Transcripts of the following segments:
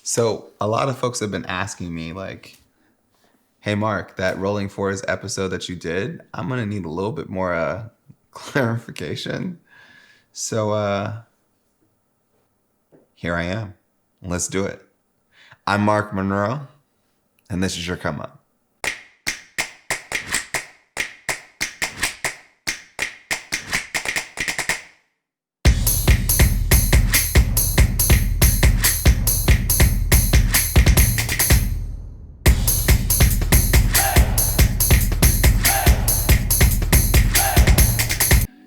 So a lot of folks have been asking me like, hey, Mark, that Rolling 4's episode that you did, I'm going to need a little bit more clarification. So here I am. Let's do it. I'm Mark Monroe, and this is your come up.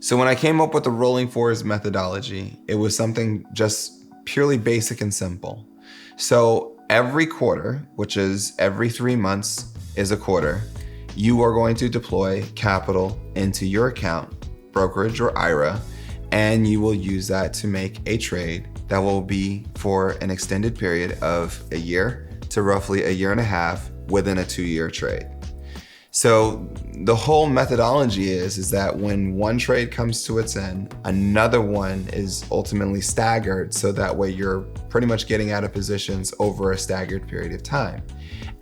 So when I came up with the Rolling 4's methodology, it was something just purely basic and simple. So every quarter, which is every 3 months is a quarter, you are going to deploy capital into your account, brokerage or IRA, and you will use that to make a trade that will be for an extended period of a year to roughly a year and a half within a 2-year trade. So the whole methodology is that when one trade comes to its end, another one is ultimately staggered, so that way you're pretty much getting out of positions over a staggered period of time.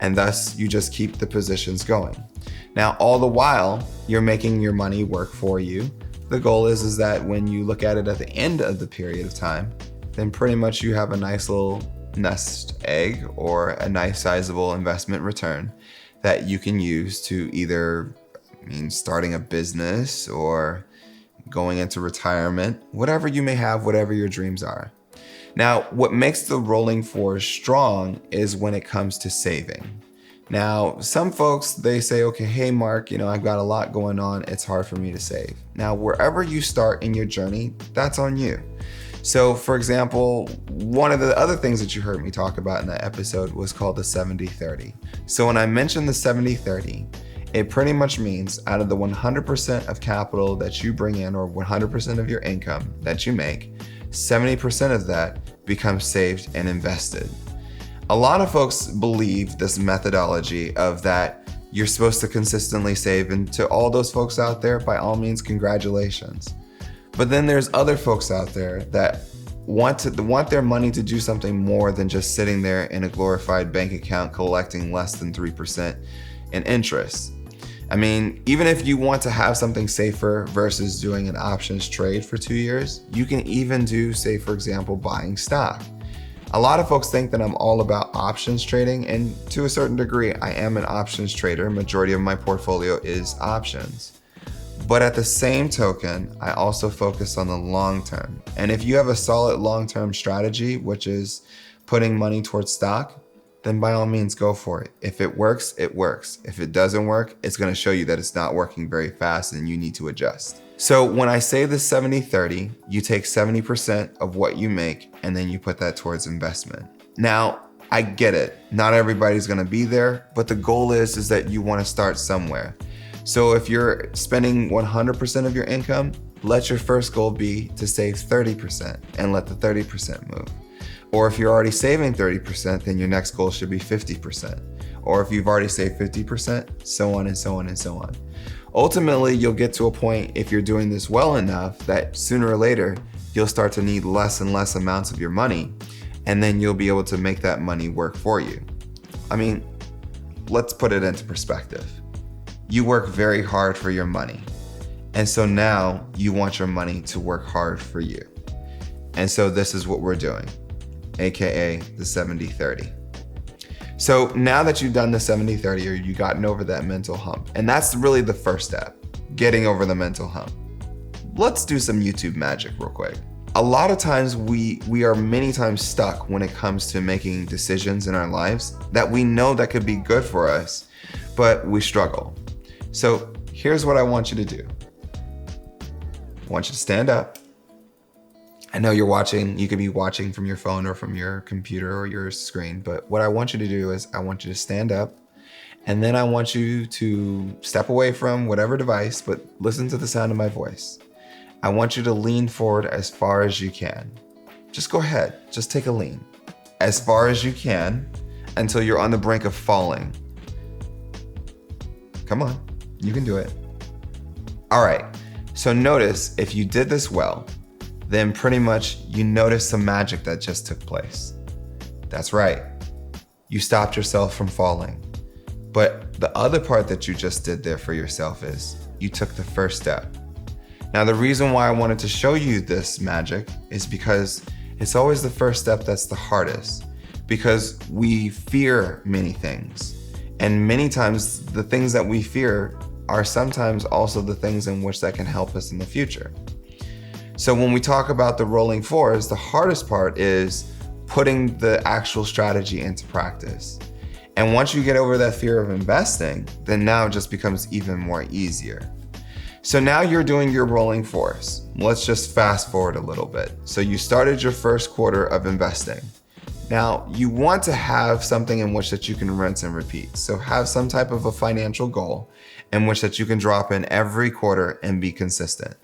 And thus you just keep the positions going. Now, all the while, you're making your money work for you. The goal is that when you look at it at the end of the period of time, then pretty much you have a nice little nest egg or a nice sizable investment return that you can use to either starting a business or going into retirement, whatever you may have, whatever your dreams are. Now, what makes the Rolling 4 strong is when it comes to saving. Now, some folks, they say, okay, hey, Mark, I've got a lot going on. It's hard for me to save. Now, wherever you start in your journey, that's on you. So, for example, one of the other things that you heard me talk about in that episode was called the 70-30. So when I mentioned the 70-30, it pretty much means out of the 100% of capital that you bring in, or 100% of your income that you make, 70% of that becomes saved and invested. A lot of folks believe this methodology of that you're supposed to consistently save, and to all those folks out there, by all means, congratulations. But then there's other folks out there that want their money to do something more than just sitting there in a glorified bank account collecting less than 3% in interest. Even if you want to have something safer versus doing an options trade for 2 years, you can even do, say, for example, buying stock. A lot of folks think that I'm all about options trading, and to a certain degree, I am an options trader. Majority of my portfolio is options. But at the same token, I also focus on the long term. And if you have a solid long-term strategy, which is putting money towards stock, then by all means go for it. If it works, it works. If it doesn't work, it's going to show you that it's not working very fast and you need to adjust. So when I say the 70-30, you take 70% of what you make and then you put that towards investment. Now, I get it. Not everybody's going to be there, but the goal is that you want to start somewhere. So if you're spending 100% of your income, let your first goal be to save 30% and let the 30% move. Or if you're already saving 30%, then your next goal should be 50%. Or if you've already saved 50%, so on and so on and so on. Ultimately, you'll get to a point, if you're doing this well enough, that sooner or later, you'll start to need less and less amounts of your money, and then you'll be able to make that money work for you. Let's put it into perspective. You work very hard for your money. And so now you want your money to work hard for you. And so this is what we're doing, AKA the 70-30. So now that you've done the 70-30, or you've gotten over that mental hump, and that's really the first step, getting over the mental hump. Let's do some YouTube magic real quick. A lot of times we are many times stuck when it comes to making decisions in our lives that we know that could be good for us, but we struggle. So here's what I want you to do. I want you to stand up. I know you're watching, you could be watching from your phone or from your computer or your screen, but what I want you to do is I want you to stand up, and then I want you to step away from whatever device, but listen to the sound of my voice. I want you to lean forward as far as you can. Just go ahead, just take a lean. As far as you can until you're on the brink of falling. Come on, you can do it. All right, so notice if you did this well, then pretty much you notice some magic that just took place. That's right. You stopped yourself from falling. But the other part that you just did there for yourself is you took the first step. Now, the reason why I wanted to show you this magic is because it's always the first step that's the hardest, because we fear many things. And many times the things that we fear are sometimes also the things in which that can help us in the future. So when we talk about the rolling fours, the hardest part is putting the actual strategy into practice. And once you get over that fear of investing, then now it just becomes even more easier. So now you're doing your rolling fours. Let's just fast forward a little bit. So you started your first quarter of investing. Now you want to have something in which that you can rinse and repeat. So have some type of a financial goal in which that you can drop in every quarter and be consistent.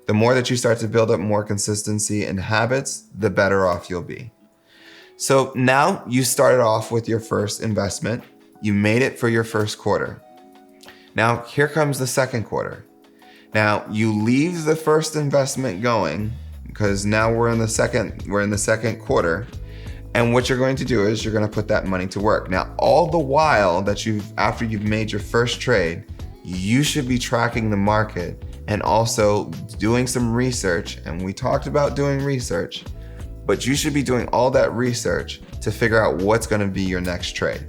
The more that you start to build up more consistency and habits, the better off you'll be. So now you started off with your first investment. You made it for your first quarter. Now here comes the second quarter. Now you leave the first investment going because now we're in the second quarter. And what you're going to do is you're going to put that money to work. Now, all the while that after you've made your first trade, you should be tracking the market and also doing some research. And we talked about doing research, but you should be doing all that research to figure out what's going to be your next trade.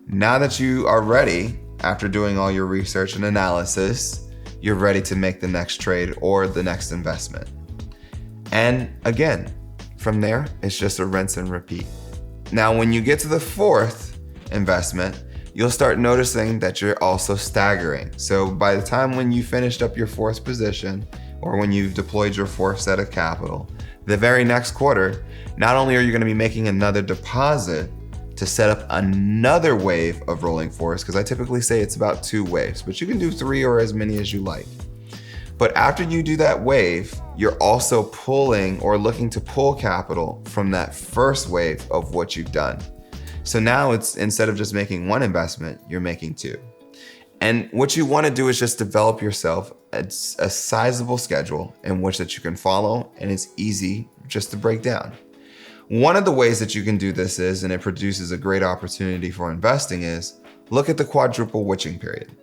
Now that you are ready, after doing all your research and analysis, you're ready to make the next trade or the next investment. And again, from there, it's just a rinse and repeat. Now, when you get to the fourth investment, you'll start noticing that you're also staggering. So by the time when you finished up your fourth position, or when you've deployed your fourth set of capital, the very next quarter, not only are you going to be making another deposit to set up another wave of rolling fours, because I typically say it's about 2 waves, but you can do 3 or as many as you like. But after you do that wave, you're also pulling or looking to pull capital from that first wave of what you've done. So now it's, instead of just making 1 investment, you're making 2. And what you want to do is just develop yourself a sizable schedule in which that you can follow, and it's easy just to break down. One of the ways that you can do this is, and it produces a great opportunity for investing, is look at the quadruple witching period.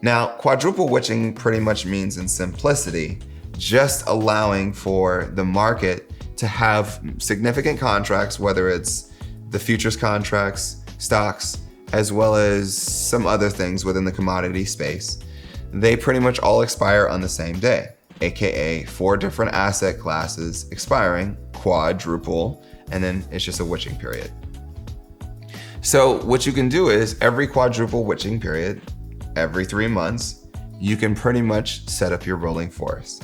Now, quadruple witching pretty much means, in simplicity, just allowing for the market to have significant contracts, whether it's the futures contracts, stocks, as well as some other things within the commodity space. They pretty much all expire on the same day, aka 4 different asset classes expiring, quadruple, and then it's just a witching period. So what you can do is every quadruple witching period, every 3 months, you can pretty much set up your rolling fours.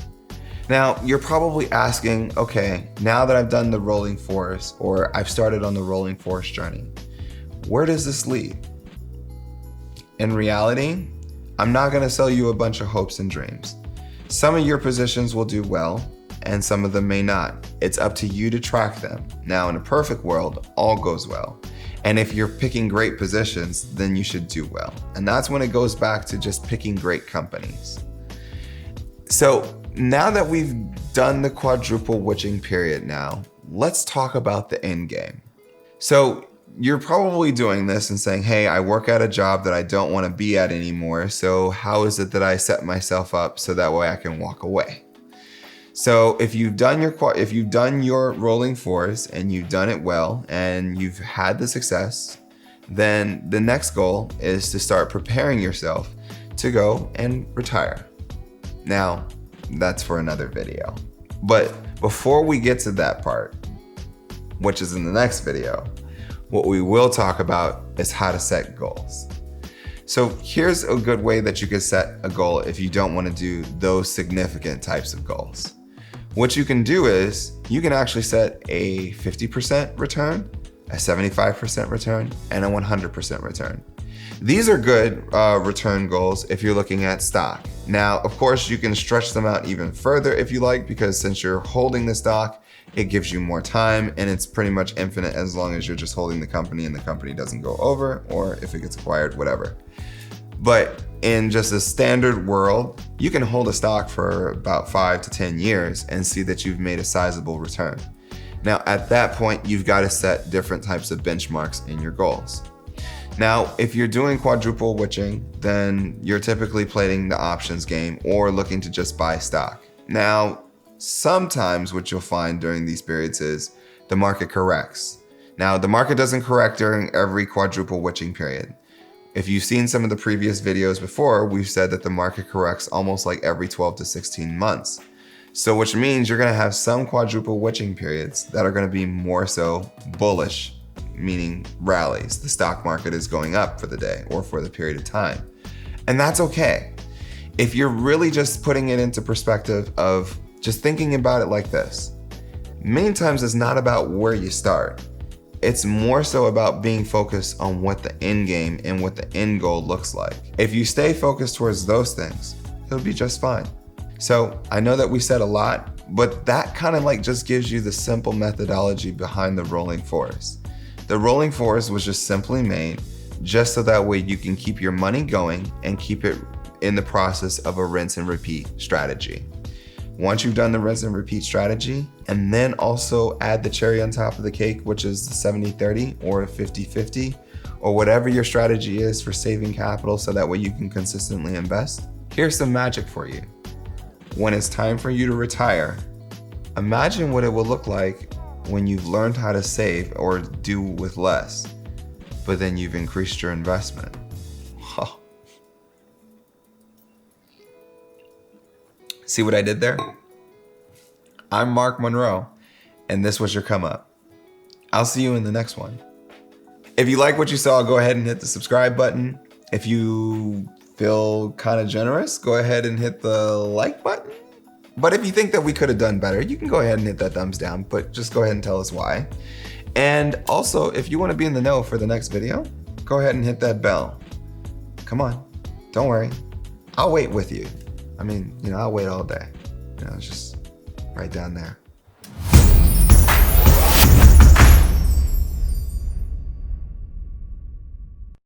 Now, you're probably asking, okay, now that I've done the rolling fours, or I've started on the rolling fours journey, where does this lead? In reality, I'm not gonna sell you a bunch of hopes and dreams. Some of your positions will do well, and some of them may not. It's up to you to track them. Now, in a perfect world, all goes well. And if you're picking great positions, then you should do well. And that's when it goes back to just picking great companies. So now that we've done the quadruple witching period now, let's talk about the end game. So you're probably doing this and saying, hey, I work at a job that I don't want to be at anymore. So how is it that I set myself up so that way I can walk away? So if you've done your rolling fours and you've done it well and you've had the success, then the next goal is to start preparing yourself to go and retire. Now, that's for another video. But before we get to that part, which is in the next video, what we will talk about is how to set goals. So here's a good way that you could set a goal if you don't want to do those significant types of goals. What you can do is you can actually set a 50% return, a 75% return, and a 100% return. These are good return goals if you're looking at stock. Now, of course, you can stretch them out even further if you like, because since you're holding the stock, it gives you more time and it's pretty much infinite as long as you're just holding the company and the company doesn't go over, or if it gets acquired, whatever. But in just a standard world, you can hold a stock for about 5 to 10 years and see that you've made a sizable return. Now, at that point, you've got to set different types of benchmarks in your goals. Now, if you're doing quadruple witching, then you're typically playing the options game or looking to just buy stock. Now, sometimes what you'll find during these periods is the market corrects. Now, the market doesn't correct during every quadruple witching period. If you've seen some of the previous videos before, we've said that the market corrects almost like every 12 to 16 months. So which means you're gonna have some quadruple witching periods that are gonna be more so bullish, meaning rallies. The stock market is going up for the day or for the period of time. And that's okay. If you're really just putting it into perspective of just thinking about it like this, many times it's not about where you start. It's more so about being focused on what the end game and what the end goal looks like. If you stay focused towards those things, it'll be just fine. So I know that we said a lot, but that kind of like just gives you the simple methodology behind the rolling 4's. The rolling 4's was just simply made just so that way you can keep your money going and keep it in the process of a rinse and repeat strategy. Once you've done the rinse and repeat strategy, and then also add the cherry on top of the cake, which is the 70-30 or 50-50, or whatever your strategy is for saving capital so that way you can consistently invest, here's some magic for you. When it's time for you to retire, imagine what it will look like when you've learned how to save or do with less, but then you've increased your investment. Oh. See what I did there? I'm Mark Monroe, and this was your come up. I'll see you in the next one. If you like what you saw, go ahead and hit the subscribe button. If you feel kind of generous, go ahead and hit the like button. But if you think that we could have done better, you can go ahead and hit that thumbs down, but just go ahead and tell us why. And also, if you want to be in the know for the next video, go ahead and hit that bell. Come on, don't worry. I'll wait with you. I mean, I'll wait all day. It's just right down there.